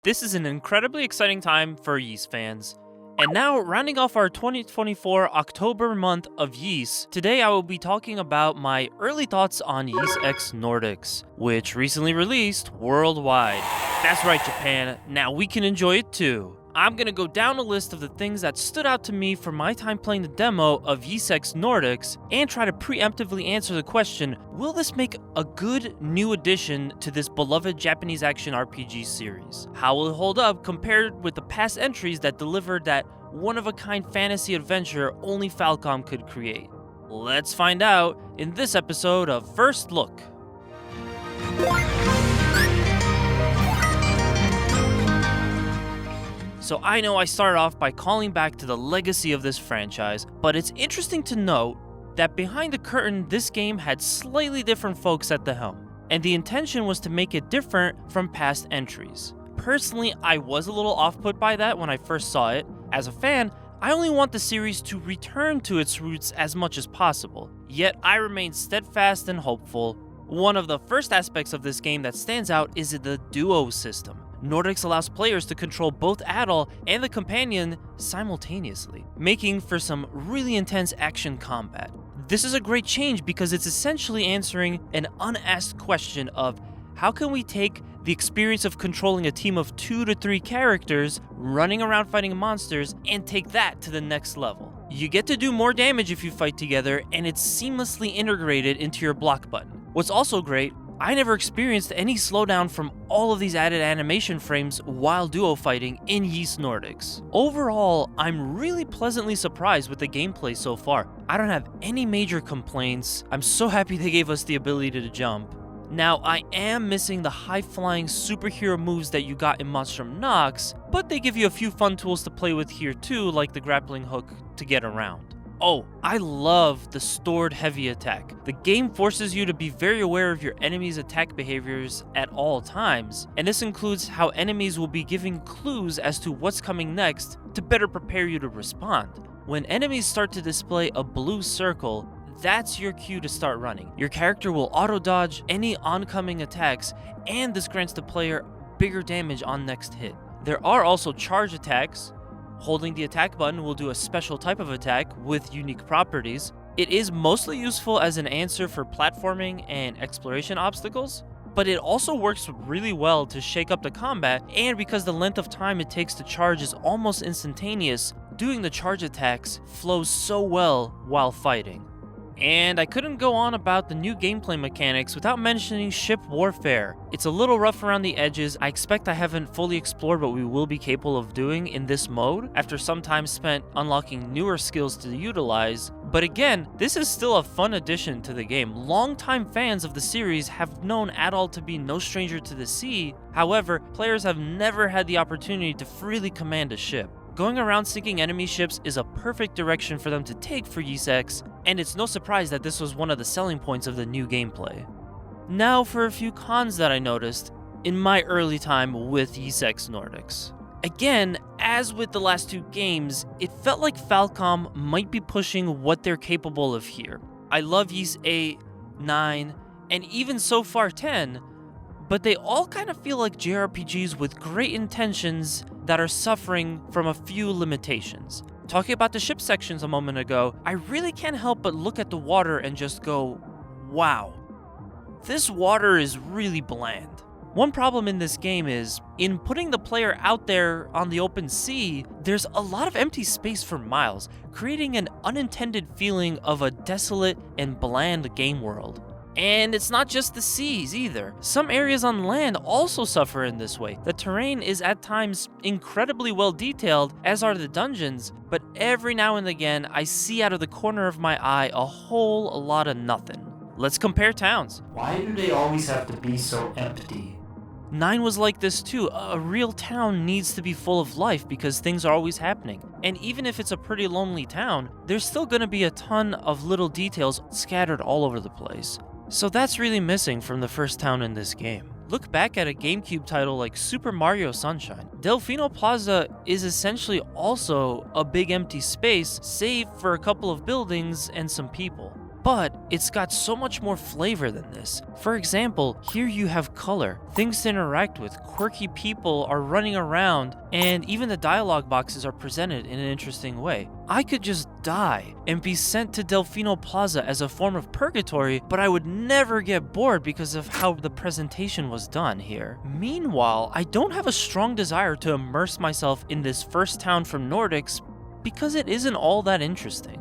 This is an incredibly exciting time for Ys fans. And now, rounding off our 2024 October month of Ys, today I will be talking about my early thoughts on ysxnordics, which recently released worldwide. That's right, Japan, now we can enjoy it too. I'm gonna go down a list of the things that stood out to me from my time playing the demo of ysxnordics and try to preemptively answer the question, will this make a good new addition to this beloved Japanese action RPG series? How will it hold up compared with the past entries that delivered that one-of-a-kind fantasy adventure only Falcom could create? Let's find out in this episode of First Look. So I know I started off by calling back to the legacy of this franchise, but it's interesting to note that behind the curtain, this game had slightly different folks at the helm, and the intention was to make it different from past entries. Personally, I was a little off-put by that when I first saw it. As a fan, I only want the series to return to its roots as much as possible, yet I remain steadfast and hopeful. One of the first aspects of this game that stands out is the duo system. Nordics allows players to control both Adol and the companion simultaneously, making for some really intense action combat. This is a great change because it's essentially answering an unasked question of how can we take the experience of controlling a team of 2 to 3 characters running around fighting monsters and take that to the next level. You get to do more damage if you fight together, and it's seamlessly integrated into your block button. What's also great, I never experienced any slowdown from all of these added animation frames while duo fighting in ysxnordics. Overall, I'm really pleasantly surprised with the gameplay so far. I don't have any major complaints. I'm so happy they gave us the ability to jump. Now, I am missing the high-flying superhero moves that you got in Monstrum Nox, but they give you a few fun tools to play with here too, like the grappling hook to get around. Oh, I love the stored heavy attack. The game forces you to be very aware of your enemy's attack behaviors at all times, and this includes how enemies will be giving clues as to what's coming next to better prepare you to respond. When enemies start to display a blue circle, that's your cue to start running. Your character will auto-dodge any oncoming attacks, and this grants the player bigger damage on next hit. There are also charge attacks. Holding the attack button will do a special type of attack with unique properties. It is mostly useful as an answer for platforming and exploration obstacles, but it also works really well to shake up the combat, and because the length of time it takes to charge is almost instantaneous, doing the charge attacks flows so well while fighting. And I couldn't go on about the new gameplay mechanics without mentioning ship warfare. It's a little rough around the edges. I expect I haven't fully explored what we will be capable of doing in this mode after some time spent unlocking newer skills to utilize. But again, this is still a fun addition to the game. Longtime fans of the series have known Adol to be no stranger to the sea. However, players have never had the opportunity to freely command a ship. Going around sinking enemy ships is a perfect direction for them to take for ysx, and it's no surprise that this was one of the selling points of the new gameplay. Now for a few cons that I noticed in my early time with ysxnordics. Again, as with the last 2 games, it felt like Falcom might be pushing what they're capable of here. I love Ys 8, 9, and even so far 10, but they all kind of feel like jrpgs with great intentions that are suffering from a few limitations. Talking about the ship sections a moment ago, I really can't help but look at the water and just go, wow, this water is really bland. One problem in this game is, in putting the player out there on the open sea, there's a lot of empty space for miles, creating an unintended feeling of a desolate and bland game world. And it's not just the seas either. Some areas on land also suffer in this way. The terrain is at times incredibly well detailed, as are the dungeons, but every now and again I see out of the corner of my eye a whole lot of nothing. Let's compare towns. Why do they always have to be so empty? 9 was like this too. A real town needs to be full of life because things are always happening. And even if it's a pretty lonely town, there's still gonna be a ton of little details scattered all over the place. So that's really missing from the first town in this game. Look back at a GameCube title like Super Mario Sunshine. Delfino Plaza is essentially also a big empty space, save for a couple of buildings and some people. but it's got so much more flavor than this. For example, here you have color, things to interact with, quirky people are running around, and even the dialogue boxes are presented in an interesting way. I could just die and be sent to Delfino Plaza as a form of purgatory, but I would never get bored because of how the presentation was done here. Meanwhile, I don't have a strong desire to immerse myself in this first town from Nordics because it isn't all that interesting.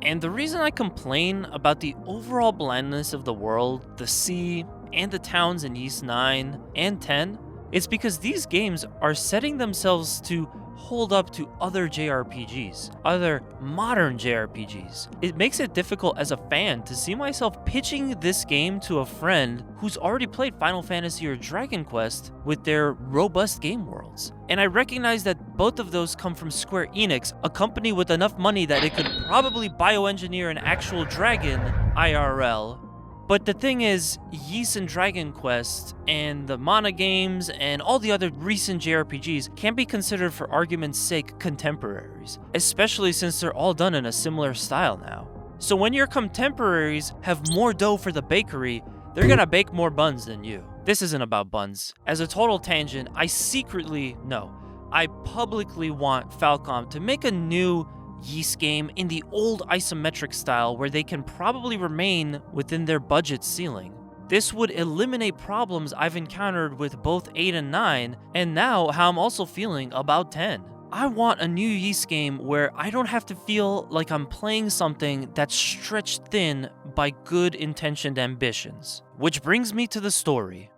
And the reason I complain about the overall blandness of the world, the sea, and the towns in Ys 9 and 10 is because these games are setting themselves to hold up to other JRPGs, other modern JRPGs. It makes it difficult as a fan to see myself pitching this game to a friend who's already played Final Fantasy or Dragon Quest with their robust game worlds. And I recognize that both of those come from Square Enix, a company with enough money that it could probably bioengineer an actual dragon IRL. But the thing is, Ys and Dragon Quest, and the Mana games, and all the other recent JRPGs can be considered for argument's sake contemporaries, especially since they're all done in a similar style now. So when your contemporaries have more dough for the bakery, they're gonna bake more buns than you. This isn't about buns. As a total tangent, I publicly want Falcom to make a new Ys game in the old isometric style where they can probably remain within their budget ceiling. This would eliminate problems I've encountered with both 8 and 9, and now how I'm also feeling about 10. I want a new Ys game where I don't have to feel like I'm playing something that's stretched thin by good-intentioned ambitions. Which brings me to the story.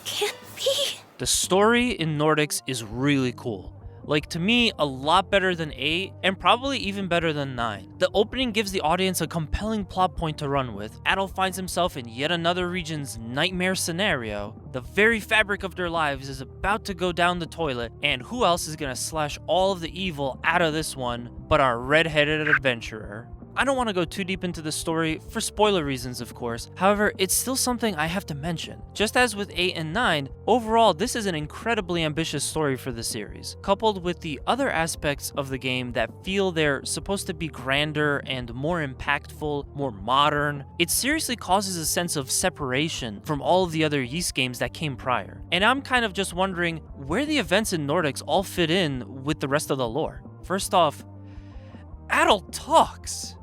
Can't be. The story in Nordics is really cool. Like, to me, a lot better than 8, and probably even better than 9. The opening gives the audience a compelling plot point to run with. Adol finds himself in yet another region's nightmare scenario. The very fabric of their lives is about to go down the toilet, and who else is gonna slash all of the evil out of this one but our red-headed adventurer? I don't want to go too deep into the story, for spoiler reasons of course, however, it's still something I have to mention. Just as with 8 and 9, overall this is an incredibly ambitious story for the series, coupled with the other aspects of the game that feel they're supposed to be grander and more impactful, more modern. It seriously causes a sense of separation from all of the other Ys games that came prior. And I'm kind of just wondering where the events in Nordics all fit in with the rest of the lore. First off, Adol talks!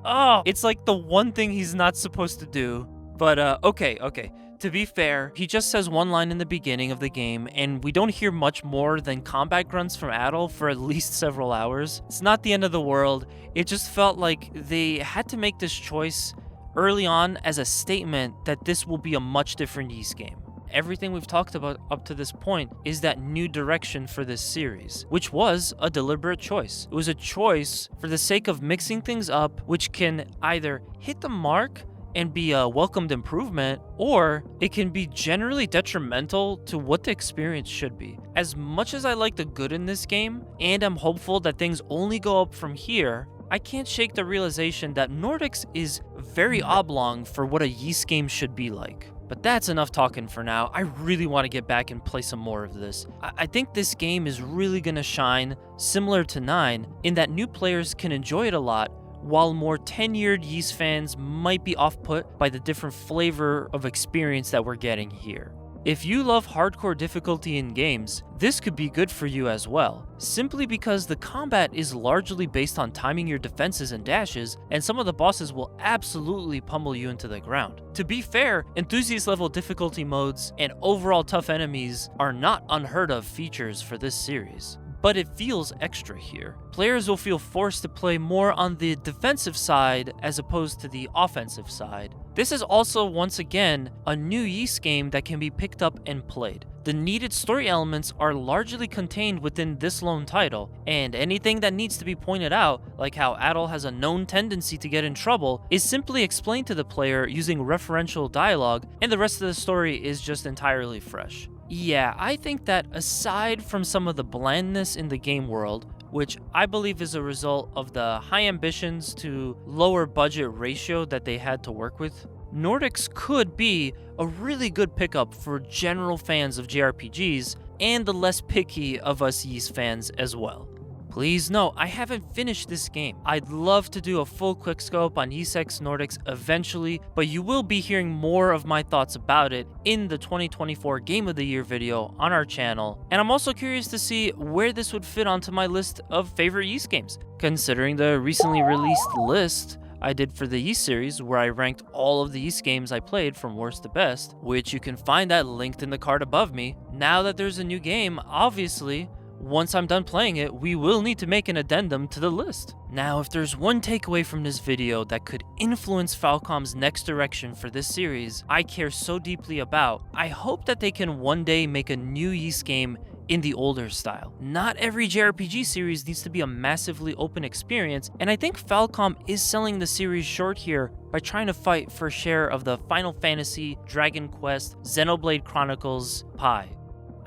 Oh, it's like the one thing he's not supposed to do. But, okay. To be fair, he just says one line in the beginning of the game, and we don't hear much more than combat grunts from Adol for at least several hours. It's not the end of the world. It just felt like they had to make this choice early on as a statement that this will be a much different Ys game. Everything we've talked about up to this point is that new direction for this series, which was a deliberate choice. It was a choice for the sake of mixing things up, which can either hit the mark and be a welcomed improvement, or it can be generally detrimental to what the experience should be. As much as I like the good in this game, and I'm hopeful that things only go up from here, I can't shake the realization that Nordics is very oblong for what a Ys game should be like. But that's enough talking for now. I really want to get back and play some more of this. I think this game is really going to shine, similar to 9, in that new players can enjoy it a lot, while more tenured Ys fans might be off-put by the different flavor of experience that we're getting here. If you love hardcore difficulty in games, this could be good for you as well, simply because the combat is largely based on timing your defenses and dashes, and some of the bosses will absolutely pummel you into the ground. To be fair, enthusiast level difficulty modes and overall tough enemies are not unheard of features for this series. But it feels extra here. Players will feel forced to play more on the defensive side as opposed to the offensive side. This is also, once again, a new Ys game that can be picked up and played. The needed story elements are largely contained within this lone title, and anything that needs to be pointed out, like how Adol has a known tendency to get in trouble, is simply explained to the player using referential dialogue, and the rest of the story is just entirely fresh. Yeah, I think that aside from some of the blandness in the game world, which I believe is a result of the high ambitions to lower budget ratio that they had to work with, Nordics could be a really good pickup for general fans of JRPGs and the less picky of us Ys fans as well. Please note, I haven't finished this game. I'd love to do a full quickscope on ysxnordics eventually, but you will be hearing more of my thoughts about it in the 2024 Game of the Year video on our channel. And I'm also curious to see where this would fit onto my list of favorite Ys games, considering the recently released list I did for the Ys series, where I ranked all of the Ys games I played from worst to best, which you can find that linked in the card above me. Now that there's a new game, obviously, once I'm done playing it, we will need to make an addendum to the list. Now, if there's one takeaway from this video that could influence Falcom's next direction for this series I care so deeply about, I hope that they can one day make a new Ys game in the older style. Not every jrpg series needs to be a massively open experience, and I think Falcom is selling the series short here by trying to fight for a share of the Final Fantasy, Dragon Quest, Xenoblade Chronicles pie.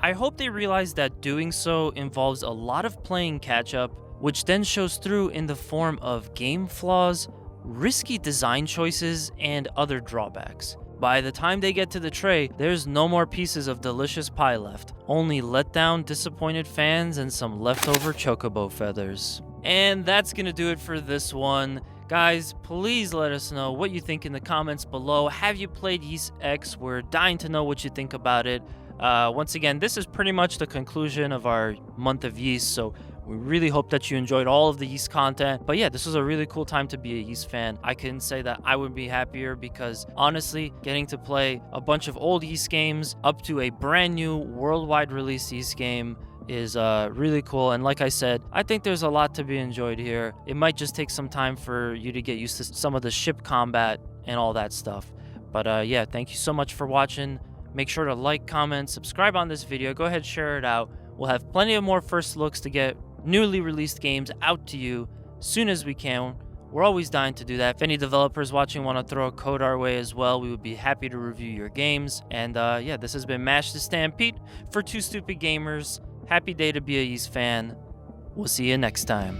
I hope they realize that doing so involves a lot of playing catch-up, which then shows through in the form of game flaws, risky design choices, and other drawbacks. By the time they get to the tray, there's no more pieces of delicious pie left, only let down, disappointed fans and some leftover chocobo feathers. And that's gonna do it for this one. Guys, please let us know what you think in the comments below. Have you played Ys X? We're dying to know what you think about it. Once again, this is pretty much the conclusion of our month of Ys, so we really hope that you enjoyed all of the Ys content. But yeah, this was a really cool time to be a Ys fan. I couldn't say that I would be happier, because honestly, getting to play a bunch of old Ys games up to a brand new worldwide release Ys game is really cool. And like I said, I think there's a lot to be enjoyed here. It might just take some time for you to get used to some of the ship combat and all that stuff. But yeah, thank you so much for watching. Make sure to like, comment, subscribe on this video. Go ahead, share it out. We'll have plenty of more first looks to get newly released games out to you soon as we can. We're always dying to do that. If any developers watching want to throw a code our way as well, we would be happy to review your games. And yeah, this has been Mash the Stampede for TooStupidGamerz. Happy day to be a Ys fan. We'll see you next time.